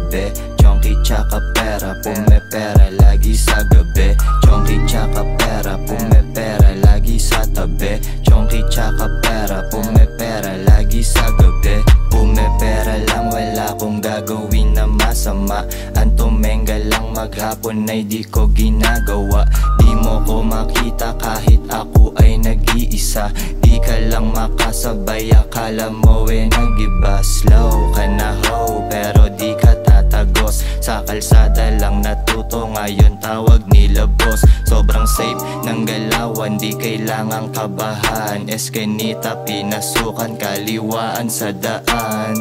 tabi. Chonky tsaka pera, pumepera lagi sa gabi. Chonky tsaka pera, pumepera lagi sa tabi. Chonky tsaka pera, pumepera lagi sa gabi. Pumepera lang, wala kong gagawin na masama. Ang tumenga lang maghapon ay di ko ginagawa. Di mo ko makita kahit ako ay nag-iisa. Di ka lang makasabay, akala mo nag-iba. Slow ka na ho, pero di ka tatagos. Sa kalsada lang natuto, ngayon tawag nila boss. Sobrang safe ng galawan, di kailangang kabahan. Eskenita, pinasukan, kaliwaan sa daan.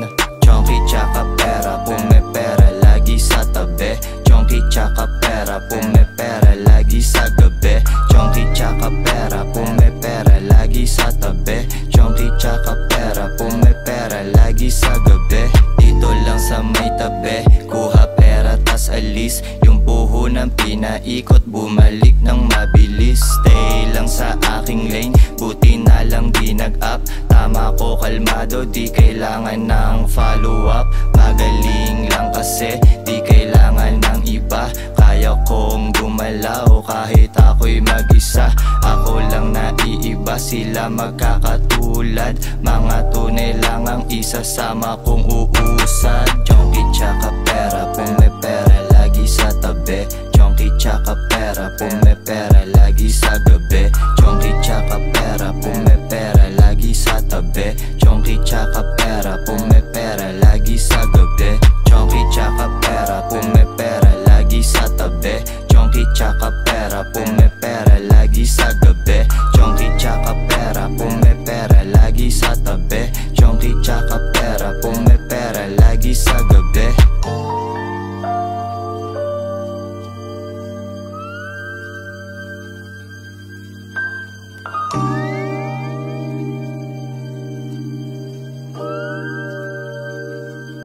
Chonky tsaka pera, pumepera lagi sa tabi. Chonky tsaka pera, pumepera lagi sa gabi. Chonky tsaka pera, pumepera lagi sa tabi. Chonky tsaka pera, pumepera lagi sa gabi. Dito lang sa may tabi, kuha pera tas alis. Yung puhunan pinaikot, bumalik ng mabilis. Stay lang sa aking lane, buti na lang di nag-up. Tama ko kalmado, di kailangan ng follow-up. Magaling lang kasi, di kailangan ng iba. Kaya kong gumalaw kahit ako'y mag-isa. Ako lang naiiba, sila magkakatulad. Mga tunay lang ang isasama kong uusad. Chonky tsaka pera, pumepera lagi sa tabi. Chonky tsaka pera, pumepera lagi sa gabi. Chonky tsaka pera, pumepera lagi sa tabi. Chonky tsaka pera, pumepera lagi sa gabi. Chonky tsaka pera, pumepera lagi sa tabi. Chonky tsaka pera, pumepera lagi sa gabi.